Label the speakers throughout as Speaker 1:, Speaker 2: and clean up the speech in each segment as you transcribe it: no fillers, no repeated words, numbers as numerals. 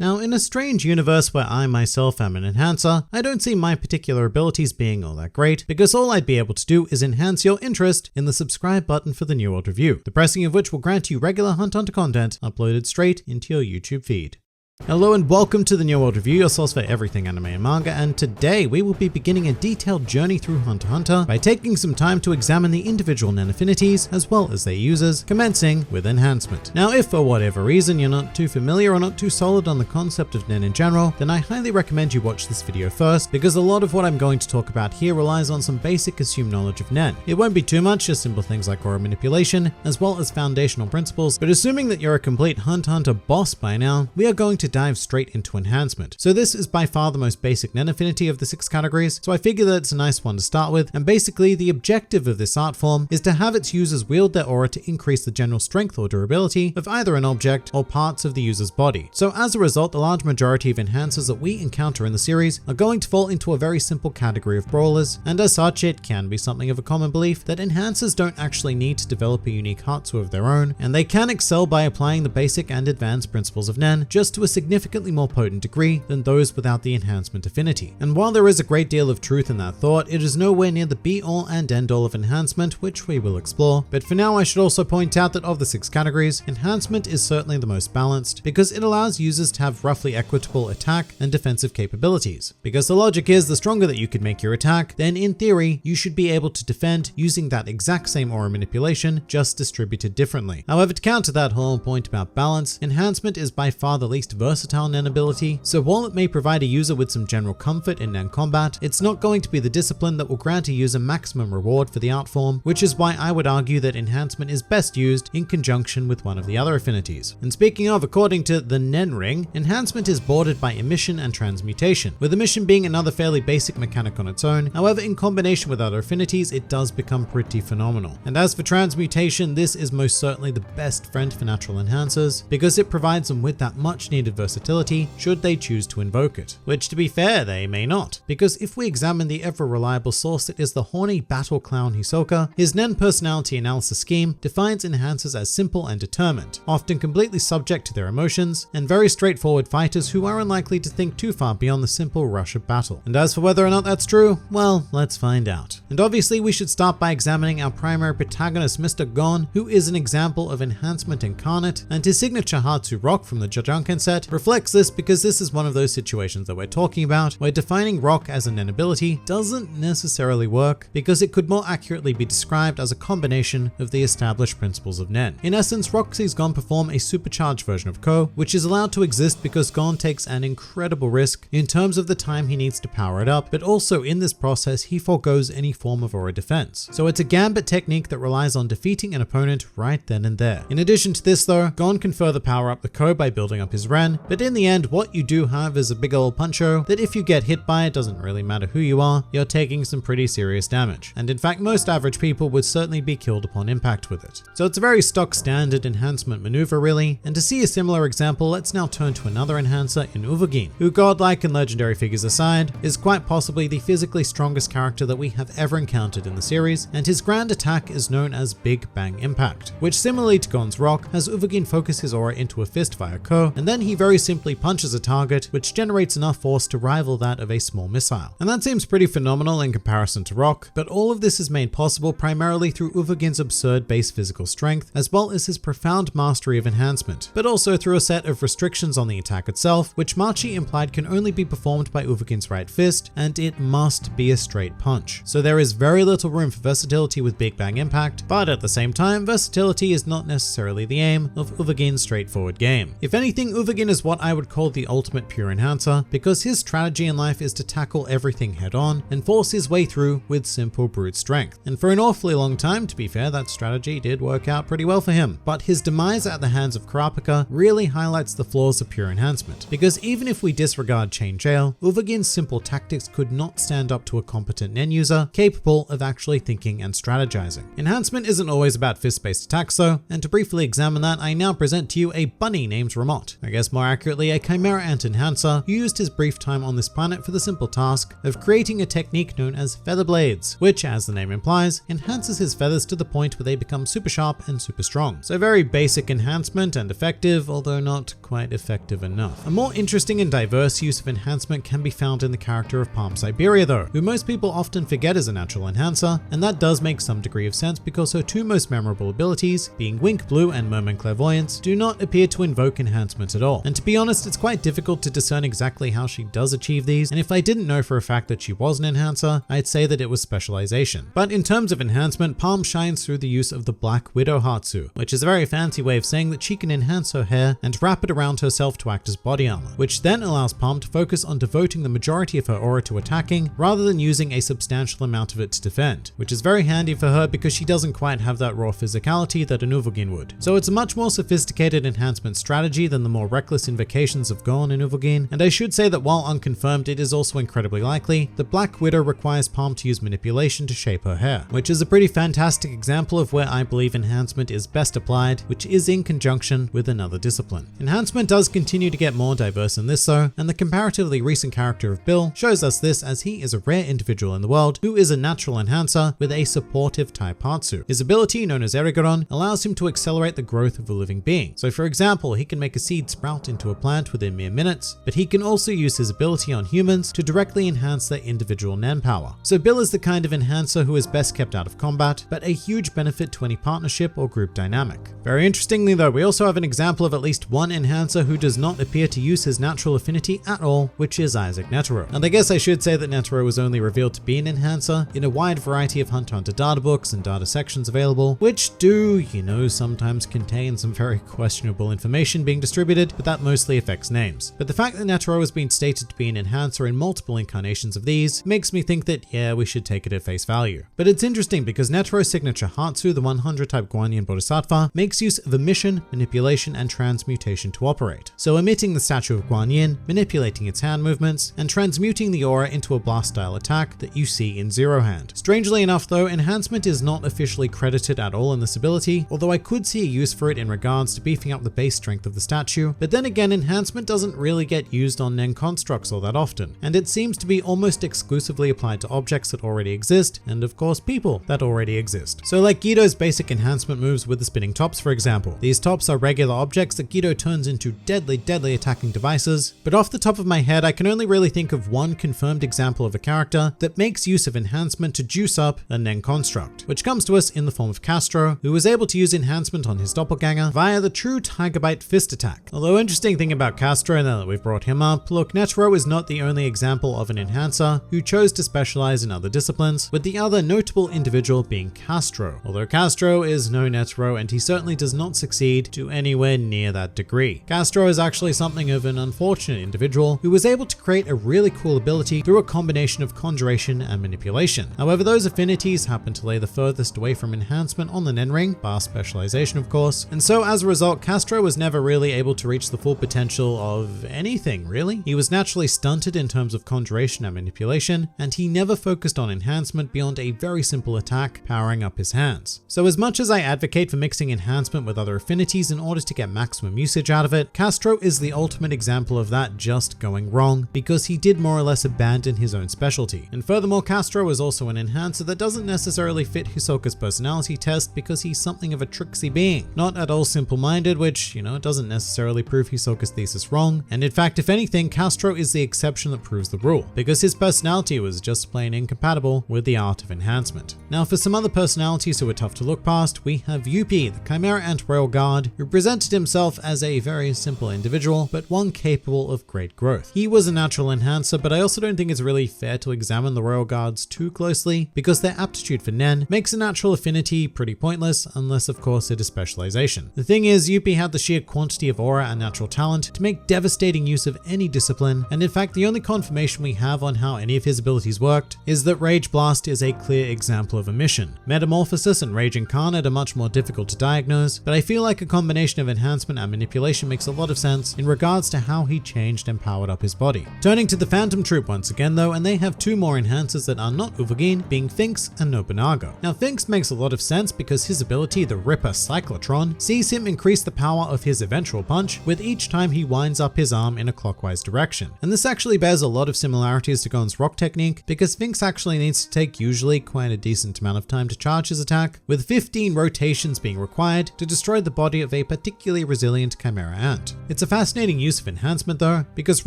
Speaker 1: Now, in a strange universe where I myself am an enhancer, I don't see my particular abilities being all that great, because all I'd be able to do is enhance your interest in the subscribe button for the New World Review, the pressing of which will grant you regular Hunt Hunter content uploaded straight into your YouTube feed. Hello and welcome to the New World Review, your source for everything anime and manga, and today we will be beginning a detailed journey through Hunter x Hunter by taking some time to examine the individual Nen affinities as well as their users, commencing with Enhancement. Now, if for whatever reason you're not too familiar or not too solid on the concept of Nen in general, then I highly recommend you watch this video first, because a lot of what I'm going to talk about here relies on some basic assumed knowledge of Nen. It won't be too much, just simple things like aura manipulation, as well as foundational principles, but assuming that you're a complete Hunter x Hunter boss by now, we are going to dive straight into Enhancement. So this is by far the most basic Nen affinity of the 6 categories, so I figure that it's a nice one to start with, and basically the objective of this art form is to have its users wield their aura to increase the general strength or durability of either an object or parts of the user's body. So as a result, the large majority of enhancers that we encounter in the series are going to fall into a very simple category of brawlers, and as such it can be something of a common belief that enhancers don't actually need to develop a unique Hatsu of their own, and they can excel by applying the basic and advanced principles of Nen just to a significantly more potent degree than those without the enhancement affinity. And while there is a great deal of truth in that thought, it is nowhere near the be-all and end-all of Enhancement, which we will explore. But for now, I should also point out that of the 6 categories, Enhancement is certainly the most balanced, because it allows users to have roughly equitable attack and defensive capabilities. Because the logic is, the stronger that you can make your attack, then in theory, you should be able to defend using that exact same aura manipulation, just distributed differently. However, to counter that whole point about balance, Enhancement is by far the least versatile Nen ability, so while it may provide a user with some general comfort in Nen combat, it's not going to be the discipline that will grant a user maximum reward for the art form, which is why I would argue that Enhancement is best used in conjunction with one of the other affinities. And speaking of, according to the Nen Ring, Enhancement is bordered by emission and transmutation, with emission being another fairly basic mechanic on its own. However, in combination with other affinities, it does become pretty phenomenal. And as for transmutation, this is most certainly the best friend for natural enhancers, because it provides them with that much needed versatility should they choose to invoke it. Which, to be fair, they may not, because if we examine the ever-reliable source that is the horny battle clown Hisoka, his Nen personality analysis scheme defines enhancers as simple and determined, often completely subject to their emotions, and very straightforward fighters who are unlikely to think too far beyond the simple rush of battle. And as for whether or not that's true, well, let's find out. And obviously we should start by examining our primary protagonist, Mr. Gon, who is an example of Enhancement incarnate, and his signature Hatsu rock from the Jajunken set reflects this, because this is one of those situations that we're talking about where defining rock as a Nen ability doesn't necessarily work, because it could more accurately be described as a combination of the established principles of Nen. In essence, Rock sees Gon perform a supercharged version of Ko, which is allowed to exist because Gon takes an incredible risk in terms of the time he needs to power it up, but also in this process he forgoes any form of aura defense. So it's a gambit technique that relies on defeating an opponent right then and there. In addition to this though, Gon can further power up the Ko by building up his Ren, but in the end what you do have is a big old puncho that if you get hit by, it doesn't really matter who you are, you're taking some pretty serious damage. And in fact, most average people would certainly be killed upon impact with it. So it's a very stock standard enhancement maneuver really, and to see a similar example, let's now turn to another enhancer in Uvogin, who, godlike and legendary figures aside, is quite possibly the physically strongest character that we have ever encountered in the series, and his grand attack is known as Big Bang Impact, which similarly to Gon's rock, has Uvogin focus his aura into a fist via Ko, and then he very simply punches a target, which generates enough force to rival that of a small missile. And that seems pretty phenomenal in comparison to Rock, but all of this is made possible primarily through Uvogin's absurd base physical strength, as well as his profound mastery of Enhancement, but also through a set of restrictions on the attack itself, which Machi implied can only be performed by Uvogin's right fist, and it must be a straight punch. So there is very little room for versatility with Big Bang Impact, but at the same time, versatility is not necessarily the aim of Uvogin's straightforward game. If anything, Uvogin is what I would call the ultimate pure enhancer, because his strategy in life is to tackle everything head on and force his way through with simple brute strength. And for an awfully long time, to be fair, that strategy did work out pretty well for him. But his demise at the hands of Kurapika really highlights the flaws of pure enhancement, because even if we disregard Chain Jail, Uvogin's simple tactics could not stand up to a competent Nen user capable of actually thinking and strategizing. Enhancement isn't always about fist-based attacks though, and to briefly examine that, I now present to you a bunny named Ramot. I guess more accurately a Chimera Ant enhancer who used his brief time on this planet for the simple task of creating a technique known as feather blades, which, as the name implies, enhances his feathers to the point where they become super sharp and super strong. So very basic enhancement and effective, although not quite effective enough. A more interesting and diverse use of enhancement can be found in the character of Palm Siberia though, who most people often forget as a natural enhancer, and that does make some degree of sense because her two most memorable abilities, being Wink Blue and Moment Clairvoyance, do not appear to invoke enhancement at all. And to be honest, it's quite difficult to discern exactly how she does achieve these, and if I didn't know for a fact that she was an enhancer, I'd say that it was specialization. But in terms of enhancement, Palm shines through the use of the Black Widow Hatsu, which is a very fancy way of saying that she can enhance her hair and wrap it around herself to act as body armor, which then allows Palm to focus on devoting the majority of her aura to attacking rather than using a substantial amount of it to defend, which is very handy for her because she doesn't quite have that raw physicality that an Uvogin would. So it's a much more sophisticated enhancement strategy than the more reckless invocations of Gorn and Uvogin, and I should say that while unconfirmed, it is also incredibly likely that Black Widow requires Palm to use manipulation to shape her hair, which is a pretty fantastic example of where I believe enhancement is best applied, which is in conjunction with another discipline. Enhancement does continue to get more diverse in this though, and the comparatively recent character of Bill shows us this as he is a rare individual in the world who is a natural enhancer with a supportive type Hatsu. His ability, known as Erigeron, allows him to accelerate the growth of a living being. So for example, he can make a seed sprout into a plant within mere minutes, but he can also use his ability on humans to directly enhance their individual Nen power. So Bill is the kind of enhancer who is best kept out of combat, but a huge benefit to any partnership or group dynamic. Very interestingly though, we also have an example of at least one enhancer who does not appear to use his natural affinity at all, which is Isaac Netero. And I guess I should say that Netero was only revealed to be an enhancer in a wide variety of Hunter Hunter data books and data sections available, which do, sometimes contain some very questionable information being distributed, but that mostly affects names. But the fact that Netero has been stated to be an enhancer in multiple incarnations of these makes me think that, yeah, we should take it at face value. But it's interesting because Netero's signature Hatsu, the 100 type Guanyin Bodhisattva, makes use of emission, manipulation, and transmutation to operate. So emitting the statue of Guanyin, manipulating its hand movements, and transmuting the aura into a blast style attack that you see in Zero Hand. Strangely enough though, enhancement is not officially credited at all in this ability, although I could see a use for it in regards to beefing up the base strength of the statue, but then again enhancement doesn't really get used on Nen constructs all that often, and it seems to be almost exclusively applied to objects that already exist, and of course people that already exist. So like Guido's basic enhancement moves with the spinning tops for example. These tops are regular objects that Guido turns into deadly attacking devices, but off the top of my head I can only really think of one confirmed example of a character that makes use of enhancement to juice up a Nen construct, which comes to us in the form of Castro, who was able to use enhancement on his doppelganger via the true Tiger Bite fist attack. Although interesting thing about Castro, now that we've brought him up, look, Netero is not the only example of an enhancer who chose to specialize in other disciplines, with the other notable individual being Castro. Although Castro is no Netero and he certainly does not succeed to anywhere near that degree. Castro is actually something of an unfortunate individual who was able to create a really cool ability through a combination of conjuration and manipulation. However, those affinities happen to lay the furthest away from enhancement on the Nen ring, bar specialization of course, and so as a result Castro was never really able to reach the full potential of anything really. He was naturally stunted in terms of conjuration and manipulation, and he never focused on enhancement beyond a very simple attack powering up his hands. So as much as I advocate for mixing enhancement with other affinities in order to get maximum usage out of it, Castro is the ultimate example of that just going wrong because he did more or less abandon his own specialty. And furthermore, Castro is also an enhancer that doesn't necessarily fit Hisoka's personality test because he's something of a tricksy being. Not at all simple-minded, which, doesn't necessarily prove Hisoka's thesis wrong. And in fact, if anything, Castro is the exception that proves the rule, because his personality was just plain incompatible with the art of enhancement. Now for some other personalities who are tough to look past, we have Yuppie, the Chimera Ant Royal Guard, who presented himself as a very simple individual, but one capable of great growth. He was a natural enhancer, but I also don't think it's really fair to examine the Royal Guards too closely, because their aptitude for Nen makes a natural affinity pretty pointless, unless of course it is specialization. The thing is, Yuppie had the sheer quantity of aura and natural talent to make devastating use of any discipline, and in fact the only confirmation we have on how any of his abilities worked is that Rage Blast is a clear example of emission. Metamorphosis and Rage Incarnate are much more difficult to diagnose, but I feel like a combination of enhancement and manipulation makes a lot of sense in regards to how he changed and powered up his body. Turning to the Phantom Troupe once again though, and they have two more enhancers that are not Uvogin, being Finks and Nobunaga. Now Finks makes a lot of sense because his ability, the Ripper Cyclotron, sees him increase the power of his eventual punch with each time he winds up his arm in a clockwise direction. And this actually bears a lot of similarities to Gon's rock technique, because Sphinx actually needs to take usually quite a decent amount of time to charge his attack, with 15 rotations being required to destroy the body of a particularly resilient chimera ant. It's a fascinating use of enhancement though, because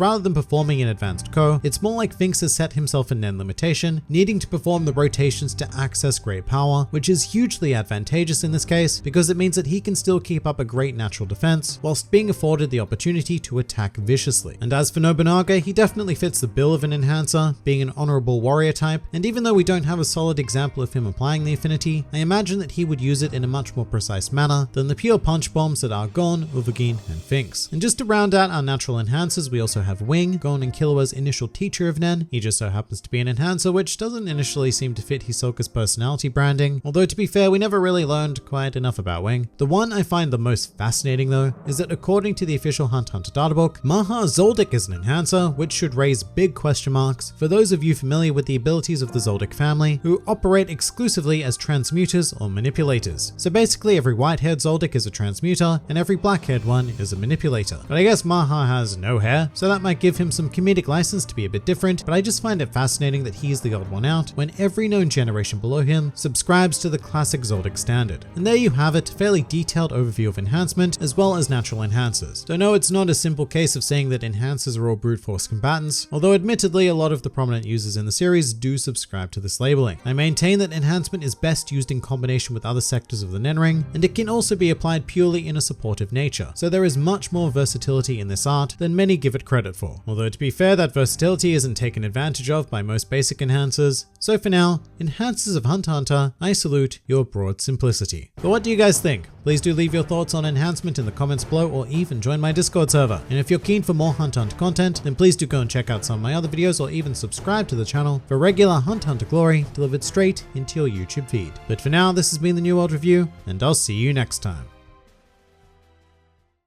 Speaker 1: rather than performing an advanced ko, it's more like Sphinx has set himself a Nen limitation, needing to perform the rotations to access great power, which is hugely advantageous in this case, because it means that he can still keep up a great natural defense, whilst being afforded the opportunity to attack viciously. And as for Nobunaga, he definitely fits the bill of an enhancer, being an honorable warrior type, and even though we don't have a solid example of him applying the affinity, I imagine that he would use it in a much more precise manner than the pure punch bombs that are Gon, Uvogin, and Sphinx. And just to round out our natural enhancers, we also have Wing, Gon and Killua's initial teacher of Nen. He just so happens to be an enhancer, which doesn't initially seem to fit Hisoka's personality branding, although to be fair, we never really learned quite enough about Wing. The one I find the most fascinating though, is that according to the official Hunt x Hunter databook, Maha Zoldyck is an enhancer, which should raise big question marks for those of you familiar with the abilities of the Zoldyck family, who operate exclusively as transmuters or manipulators. So basically every white-haired Zoldyck is a transmuter, and every black-haired one is a manipulator. But I guess Maha has no hair, so that might give him some comedic license to be a bit different, but I just find it fascinating that he's the odd one out when every known generation below him subscribes to the classic Zoldyck standard. And there you have it, a fairly detailed overview of enhancement as well as natural enhancers. So no, it's not a simple case of saying that enhancers are all brute force combatants, although admittedly a lot of the prominent users in the series do subscribe to this labeling. I maintain that enhancement is best used in combination with other sectors of the Nen Ring, and it can also be applied purely in a supportive nature. So there is much more versatility in this art than many give it credit for. Although to be fair, that versatility isn't taken advantage of by most basic enhancers. So for now, enhancers of Hunt x Hunter, I salute your broad simplicity. But what do you guys think? Please do leave your thoughts on enhancement in the comments below, or even join my Discord server. And if you're keen for more Hunt x Hunter content, then please do go and check out some of my other videos, or even subscribe to the channel for regular Hunt x Hunter glory delivered straight into your YouTube feed. But for now, this has been the New World Review, and I'll see you next time.